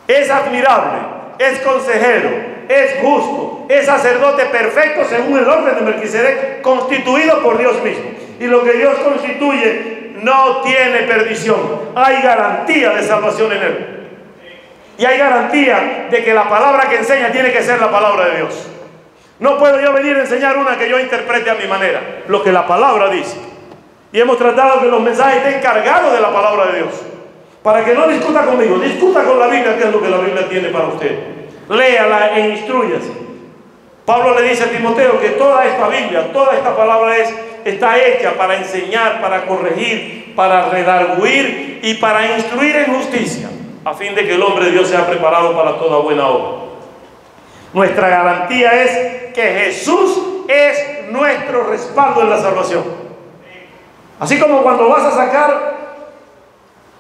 [SPEAKER 1] Es admirable, es consejero, es justo, es sacerdote perfecto según el orden de Melquisedec, constituido por Dios mismo. Y lo que Dios constituye no tiene perdición. Hay garantía de salvación en él. Y hay garantía de que la palabra que enseña tiene que ser la palabra de Dios. No puedo yo venir a enseñar una que yo interprete a mi manera, lo que la palabra dice. Y hemos tratado que los mensajes estén cargados de la palabra de Dios. Para que no discuta conmigo, discuta con la Biblia, que es lo que la Biblia tiene para usted. Léala e instrúyase. Pablo le dice a Timoteo que toda esta Biblia, toda esta palabra está hecha para enseñar, para corregir, para redarguir y para instruir en justicia, a fin de que el hombre de Dios sea preparado para toda buena obra. Nuestra garantía es que Jesús es nuestro respaldo en la salvación. Así como cuando vas a sacar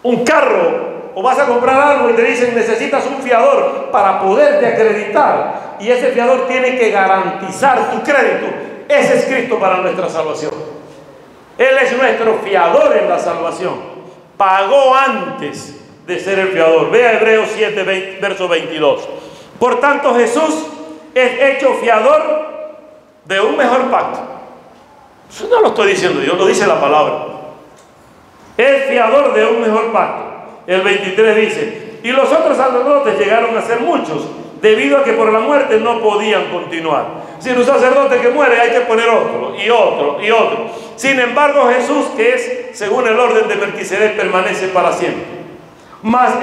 [SPEAKER 1] un carro o vas a comprar algo y te dicen: necesitas un fiador para poderte acreditar, y ese fiador tiene que garantizar tu crédito. Ese es Cristo para nuestra salvación. Él es nuestro fiador en la salvación. Pagó antes de ser el fiador. Vea Hebreos 7, verso 22. Por tanto, Jesús es hecho fiador de un mejor pacto. Eso no lo estoy diciendo yo, lo dice la palabra. Es fiador de un mejor pacto. El 23 dice: y los otros sacerdotes llegaron a ser muchos, debido a que por la muerte no podían continuar. Si un sacerdote que muere, hay que poner otro, y otro, y otro. Sin embargo, Jesús, que es según el orden de Melquisedec, permanece para siempre. Mas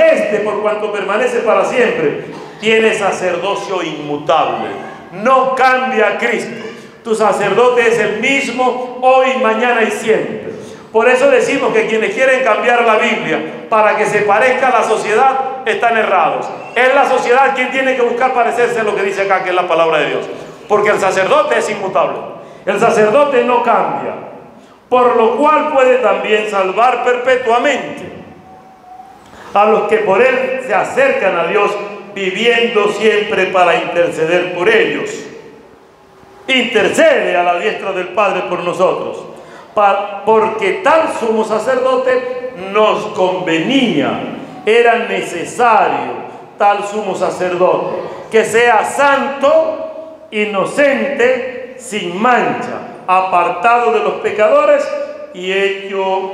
[SPEAKER 1] por cuanto permanece para siempre, tiene sacerdocio inmutable. No cambia a Cristo. Tu sacerdote es el mismo hoy, mañana y siempre. Por eso decimos que quienes quieren cambiar la Biblia para que se parezca a la sociedad están errados. Es la sociedad quien tiene que buscar parecerse a lo que dice acá, que es la palabra de Dios. Porque el sacerdote es inmutable. El sacerdote no cambia. Por lo cual puede también salvar perpetuamente a los que por él se acercan a Dios, viviendo siempre para interceder por ellos. Intercede a la diestra del Padre por nosotros. Porque tal sumo sacerdote nos convenía, era necesario tal sumo sacerdote, que sea santo, inocente, sin mancha, apartado de los pecadores y hecho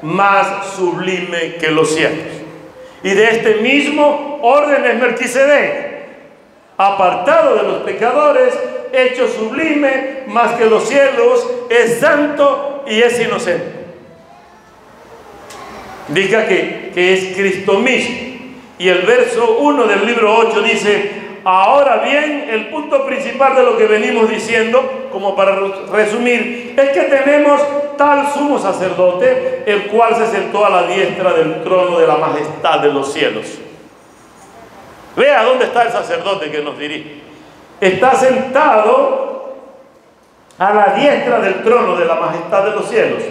[SPEAKER 1] más sublime que los cielos. Y de este mismo orden es Melquisedec, apartado de los pecadores, hecho sublime más que los cielos, es santo y es inocente. Diga que es Cristo mismo. Y el verso 1 del libro 8 dice: ahora bien, el punto principal de lo que venimos diciendo, como para resumir, es que tenemos tal sumo sacerdote, el cual se sentó a la diestra del trono de la majestad de los cielos. Vea dónde está el sacerdote que nos dirige. Está sentado a la diestra del trono de la majestad de los cielos,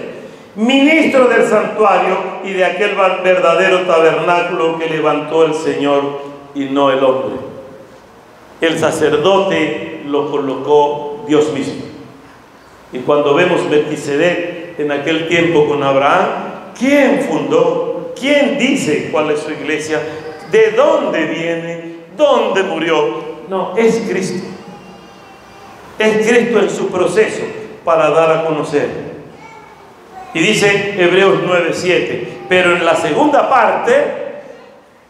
[SPEAKER 1] ministro del santuario y de aquel verdadero tabernáculo que levantó el Señor y no el hombre. El sacerdote lo colocó Dios mismo. Y cuando vemos Melquisedec en aquel tiempo con Abraham, ¿quién fundó? ¿Quién dice cuál es su iglesia? ¿De dónde viene? ¿Dónde murió? No, es Cristo. Es Cristo en su proceso para dar a conocer. Y dice Hebreos 9:7, pero en la segunda parte,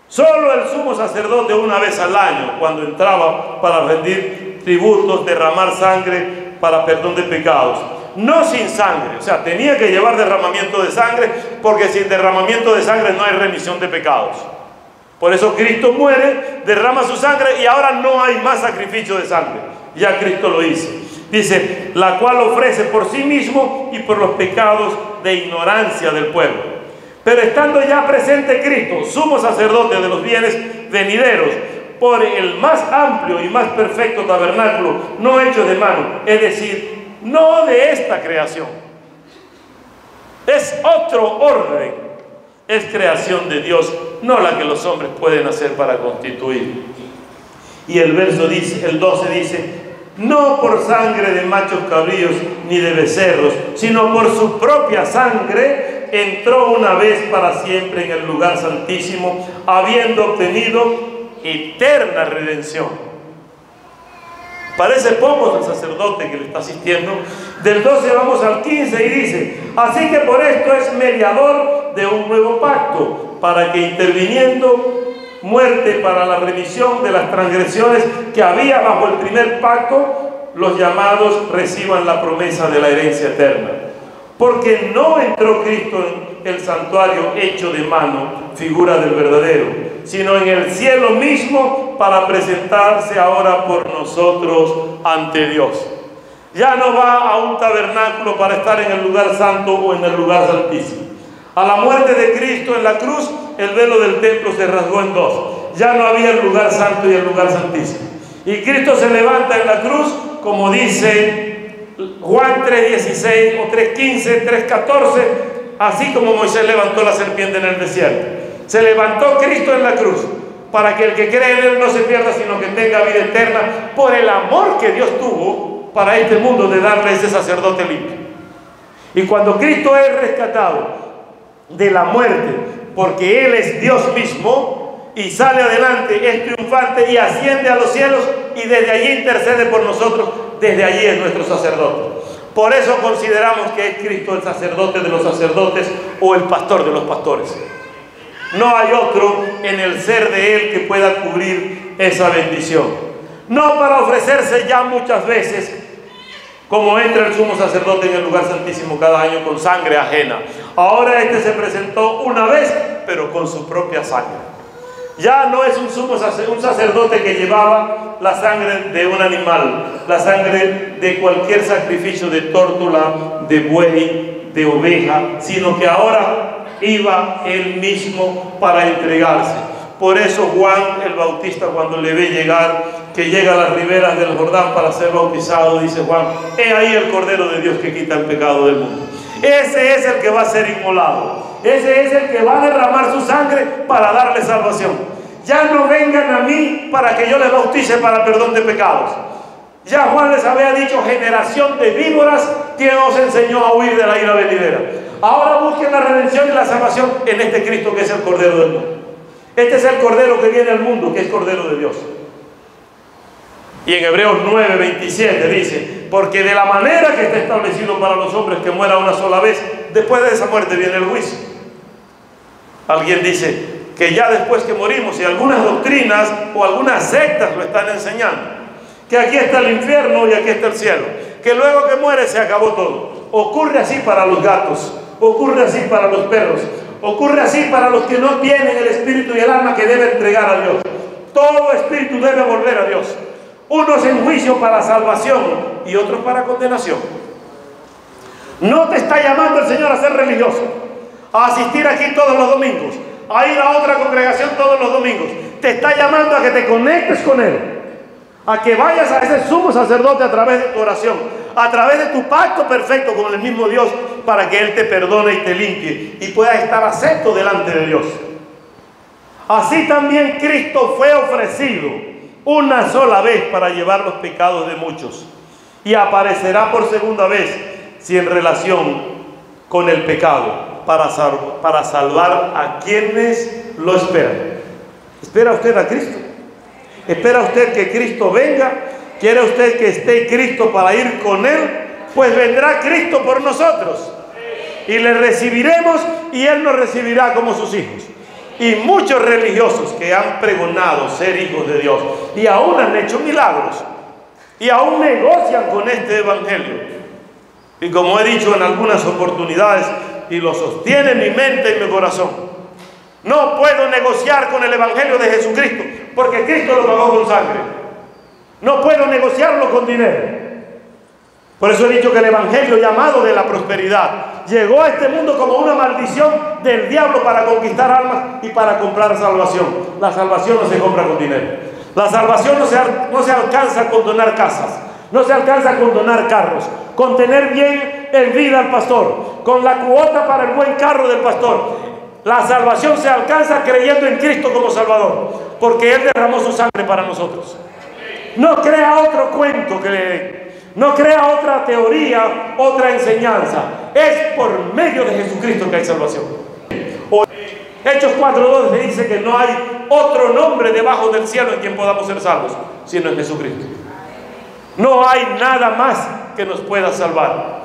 [SPEAKER 1] solo el sumo sacerdote una vez al año, cuando entraba para rendir tributos, derramar sangre para perdón de pecados. No sin sangre, o sea, tenía que llevar derramamiento de sangre, porque sin derramamiento de sangre no hay remisión de pecados.
[SPEAKER 2] Por eso Cristo muere, derrama su sangre y ahora no hay más sacrificio de sangre. Ya Cristo lo hizo. Dice, la cual ofrece por sí mismo y por los pecados de ignorancia del pueblo. Pero estando ya presente Cristo, sumo sacerdote de los bienes venideros, por el más amplio y más perfecto tabernáculo, no hecho de mano, es decir, no de esta creación. Es otro orden, es creación de Dios, no la que los hombres pueden hacer para constituir. Y el verso dice, el 12 dice, no por sangre de machos cabríos ni de becerros, sino por su propia sangre entró una vez para siempre en el lugar santísimo, habiendo obtenido eterna redención. Parece poco el sacerdote que le está asistiendo. Del 12 vamos al 15 y dice, así que por esto es mediador de un nuevo pacto, para que interviniendo muerte para la remisión de las transgresiones que había bajo el primer pacto, los llamados reciban la promesa de la herencia eterna. Porque no entró Cristo en el santuario hecho de mano, figura del verdadero, sino en el cielo mismo para presentarse ahora por nosotros ante Dios. Ya no va a un tabernáculo para estar en el lugar santo o en el lugar santísimo. A la muerte de Cristo en la cruz, el velo del templo se rasgó en dos. Ya no había el lugar santo y el lugar santísimo. Y Cristo se levanta en la cruz, como dice Juan 3:16 o 3:15, 3:14, así como Moisés levantó la serpiente en el desierto. Se levantó Cristo en la cruz para que el que cree en Él no se pierda, sino que tenga vida eterna, por el amor que Dios tuvo para este mundo de darle ese sacerdote limpio. Y cuando Cristo es rescatado de la muerte, porque Él es Dios mismo, y sale adelante, es triunfante y asciende a los cielos, y desde allí intercede por nosotros, desde allí es nuestro sacerdote. Por eso consideramos que es Cristo el sacerdote de los sacerdotes o el pastor de los pastores. No hay otro en el ser de Él que pueda cubrir esa bendición. No para ofrecerse ya muchas veces, como entra el sumo sacerdote en el lugar santísimo cada año con sangre ajena. Ahora este se presentó una vez, pero con su propia sangre. Ya no es un sacerdote que llevaba la sangre de un animal, la sangre de cualquier sacrificio de tórtola, de buey, de oveja, sino que ahora iba él mismo para entregarse. Por eso Juan el Bautista, cuando le ve llegar, que llega a las riberas del Jordán para ser bautizado, dice Juan, he ahí el Cordero de Dios que quita el pecado del mundo. Ese es el que va a ser inmolado. Ese es el que va a derramar su sangre para darle salvación. Ya no vengan a mí para que yo les bautice para perdón de pecados. Ya Juan les había dicho, generación de víboras, ¿quién os enseñó a huir de la ira venidera? Ahora busquen la redención y la salvación en este Cristo que es el Cordero del mundo. Este es el Cordero que viene al mundo, que es Cordero de Dios. Y en Hebreos 9:27 dice, porque de la manera que está establecido para los hombres que muera una sola vez, después de esa muerte viene el juicio. Alguien dice que ya después que morimos, y algunas doctrinas o algunas sectas lo están enseñando, que aquí está el infierno y aquí está el cielo, que luego que muere se acabó todo. Ocurre así para los gatos, ocurre así para los perros, ocurre así para los que no tienen el espíritu y el alma que debe entregar a Dios. Todo espíritu debe volver a Dios. Unos en juicio para salvación y otros para condenación. No te está llamando el Señor a ser religioso, a asistir aquí todos los domingos, a ir a otra congregación todos los domingos. Te está llamando a que te conectes con Él, a que vayas a ese sumo sacerdote a través de tu oración, a través de tu pacto perfecto con el mismo Dios, para que Él te perdone y te limpie y puedas estar acepto delante de Dios. Así también Cristo fue ofrecido una sola vez para llevar los pecados de muchos, y aparecerá por segunda vez, si en relación con el pecado, para salvar a quienes lo esperan. ¿Espera usted a Cristo? ¿Espera usted que Cristo venga? ¿Quiere usted que esté Cristo para ir con Él? Pues vendrá Cristo por nosotros y le recibiremos, y Él nos recibirá como sus hijos. Y muchos religiosos que han pregonado ser hijos de Dios y aún han hecho milagros y aún negocian con este evangelio. Y como he dicho en algunas oportunidades, y lo sostiene mi mente y mi corazón, No puedo negociar con el Evangelio de Jesucristo, porque Cristo lo pagó con sangre. No puedo negociarlo con dinero. Por eso he dicho que el Evangelio, llamado de la prosperidad, llegó a este mundo como una maldición del diablo para conquistar almas y para comprar salvación. La salvación no se compra con dinero. La salvación no se alcanza con donar casas, no se alcanza con donar carros, con tener bien en vida al pastor, con la cuota para el buen carro del pastor. La salvación se alcanza creyendo en Cristo como Salvador, porque Él derramó su sangre para nosotros. No crea otro cuento que le den. No crea otra teoría, otra enseñanza. Es por medio de Jesucristo que hay salvación. Hechos 4:2 dice que no hay otro nombre debajo del cielo en quien podamos ser salvos, sino en Jesucristo. No hay nada más que nos pueda salvar.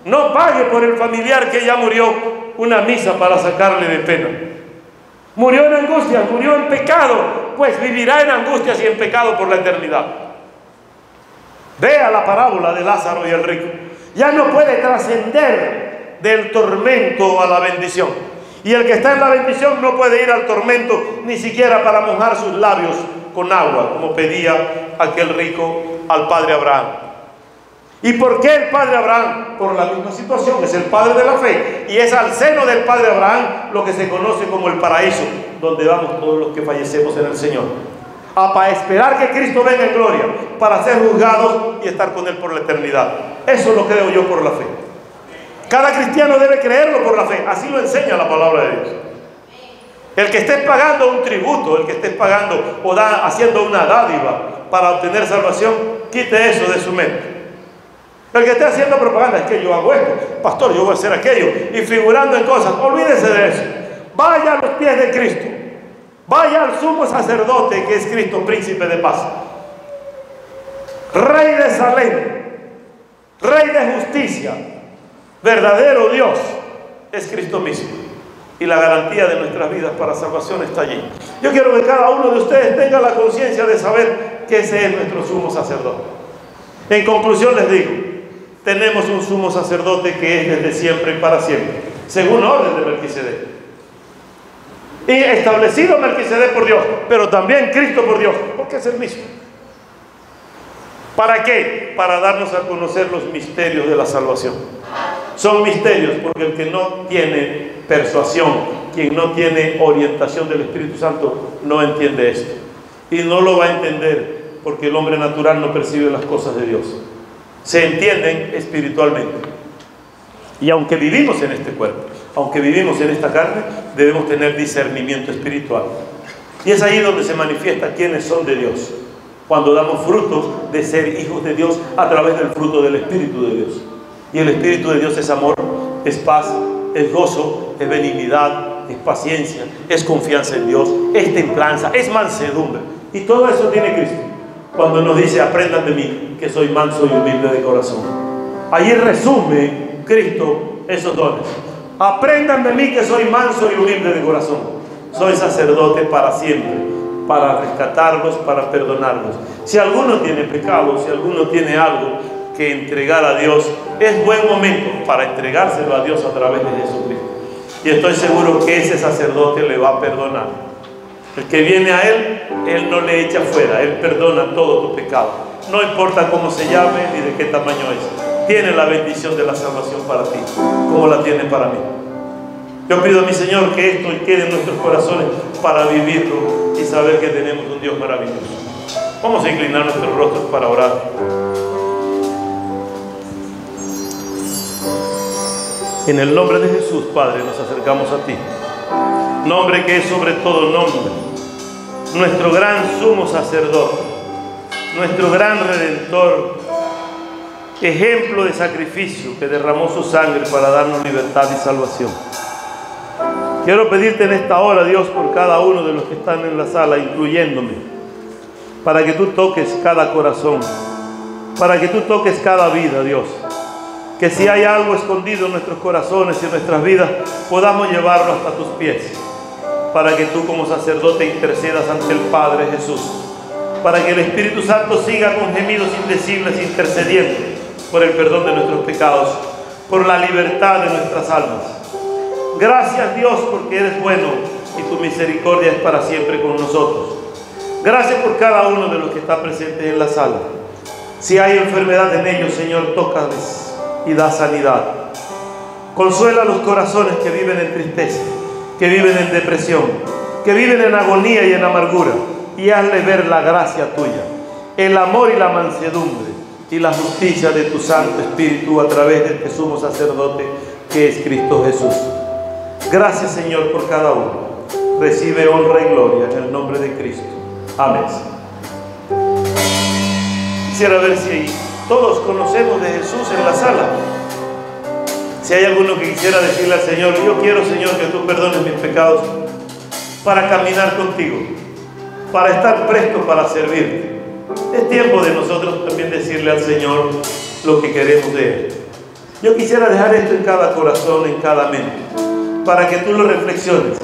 [SPEAKER 2] No pague por el familiar que ya murió una misa para sacarle de pena. Murió en angustias, murió en pecado, pues vivirá en angustias y en pecado por la eternidad. Vea la parábola de Lázaro y el rico. Ya no puede trascender del tormento a la bendición. Y el que está en la bendición no puede ir al tormento ni siquiera para mojar sus labios con agua, como pedía aquel rico al padre Abraham. ¿Y por qué el padre Abraham? Por la misma situación, es el padre de la fe. Y es al seno del padre Abraham lo que se conoce como el paraíso, donde vamos todos los que fallecemos en el Señor. Para esperar que Cristo venga en gloria, para ser juzgados y estar con Él por la eternidad. Eso lo creo yo por la fe. Cada cristiano debe creerlo por la fe. Así lo enseña la palabra de Dios. El que esté pagando un tributo, el que esté pagando o haciendo una dádiva para obtener salvación, quite eso de su mente. El que esté haciendo propaganda, es que yo hago esto, pastor, yo voy a hacer aquello, y figurando en cosas, olvídese de eso. Vaya a los pies de Cristo. Vaya al sumo sacerdote que es Cristo, príncipe de paz, Rey de Salem, Rey de justicia, verdadero Dios, es Cristo mismo. Y la garantía de nuestras vidas para salvación está allí. Yo quiero que cada uno de ustedes tenga la conciencia de saber que ese es nuestro sumo sacerdote. En conclusión les digo, tenemos un sumo sacerdote que es desde siempre y para siempre, según orden de Melquisedec. Y establecido Melquisedec por Dios, pero también Cristo por Dios, porque es el mismo. ¿Para qué? Para darnos a conocer los misterios de la salvación. Son misterios porque el que no tiene persuasión, quien no tiene orientación del Espíritu Santo, no entiende esto. Y no lo va a entender porque el hombre natural no percibe las cosas de Dios. Se entienden espiritualmente. Y aunque vivimos en este cuerpo, aunque vivimos en esta carne, debemos tener discernimiento espiritual. Y es ahí donde se manifiesta quiénes son de Dios, cuando damos frutos de ser hijos de Dios a través del fruto del Espíritu de Dios. Y el Espíritu de Dios es amor, es paz, es gozo, es benignidad, es paciencia, es confianza en Dios, es templanza, es mansedumbre. Y todo eso tiene Cristo. Cuando nos dice, aprendan de mí, que soy manso y humilde de corazón. Allí resume Cristo esos dones. Aprendan de mí que soy manso y humilde de corazón. Soy sacerdote para siempre, para rescatarlos, para perdonarlos. Si alguno tiene pecado, si alguno tiene algo que entregar a Dios, es buen momento para entregárselo a Dios a través de Jesucristo. Y estoy seguro que ese sacerdote le va a perdonar. El que viene a Él, Él no le echa fuera, Él perdona todo tu pecado. No importa cómo se llame ni de qué tamaño es. Tiene la bendición de la salvación para ti, como la tiene para mí. Yo pido a mi Señor que esto quede en nuestros corazones para vivirlo y saber que tenemos un Dios maravilloso. Vamos a inclinar nuestros rostros para orar. En el nombre de Jesús, Padre, nos acercamos a ti. Nombre que es sobre todo nombre. Nuestro gran sumo sacerdote, nuestro gran redentor, ejemplo de sacrificio que derramó su sangre para darnos libertad y salvación. Quiero pedirte en esta hora, Dios, por cada uno de los que están en la sala, incluyéndome, para que tú toques cada corazón, para que tú toques cada vida, Dios. Que si hay algo escondido en nuestros corazones y en nuestras vidas, podamos llevarlo hasta tus pies, para que tú como sacerdote intercedas ante el Padre Jesús, para que el Espíritu Santo siga con gemidos indecibles intercediendo por el perdón de nuestros pecados, por la libertad de nuestras almas. Gracias, Dios, porque eres bueno y tu misericordia es para siempre con nosotros. Gracias por cada uno de los que está presentes en la sala. Si hay enfermedad en ellos, Señor, tócales y da sanidad. Consuela los corazones que viven en tristeza, que viven en depresión, que viven en agonía y en amargura, y hazle ver la gracia tuya, el amor y la mansedumbre y la justicia de tu Santo Espíritu a través de este sumo sacerdote que es Cristo Jesús. Gracias, Señor, por cada uno. Recibe honra y gloria en el nombre de Cristo. Amén. Quisiera ver si todos conocemos de Jesús en la sala. Si hay alguno que quisiera decirle al Señor: yo quiero, Señor, que tú perdones mis pecados para caminar contigo, para estar presto para servirte. Es tiempo de nosotros también decirle al Señor lo que queremos de Él. Yo quisiera dejar esto en cada corazón, en cada mente, para que tú lo reflexiones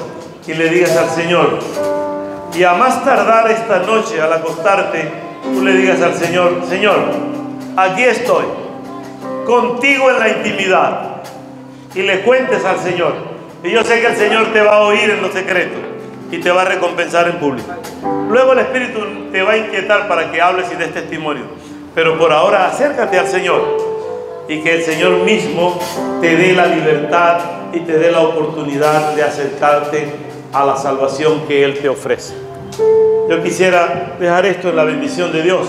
[SPEAKER 2] y le digas al Señor, y a más tardar esta noche al acostarte, tú le digas al Señor: Señor, aquí estoy, contigo en la intimidad, y le cuentes al Señor. Y yo sé que el Señor te va a oír en lo secreto y te va a recompensar en público. Luego el Espíritu te va a inquietar para que hables y des testimonio, pero por ahora acércate al Señor y que el Señor mismo te dé la libertad y te dé la oportunidad de acercarte a la salvación que Él te ofrece. Yo quisiera dejar esto en la bendición de Dios.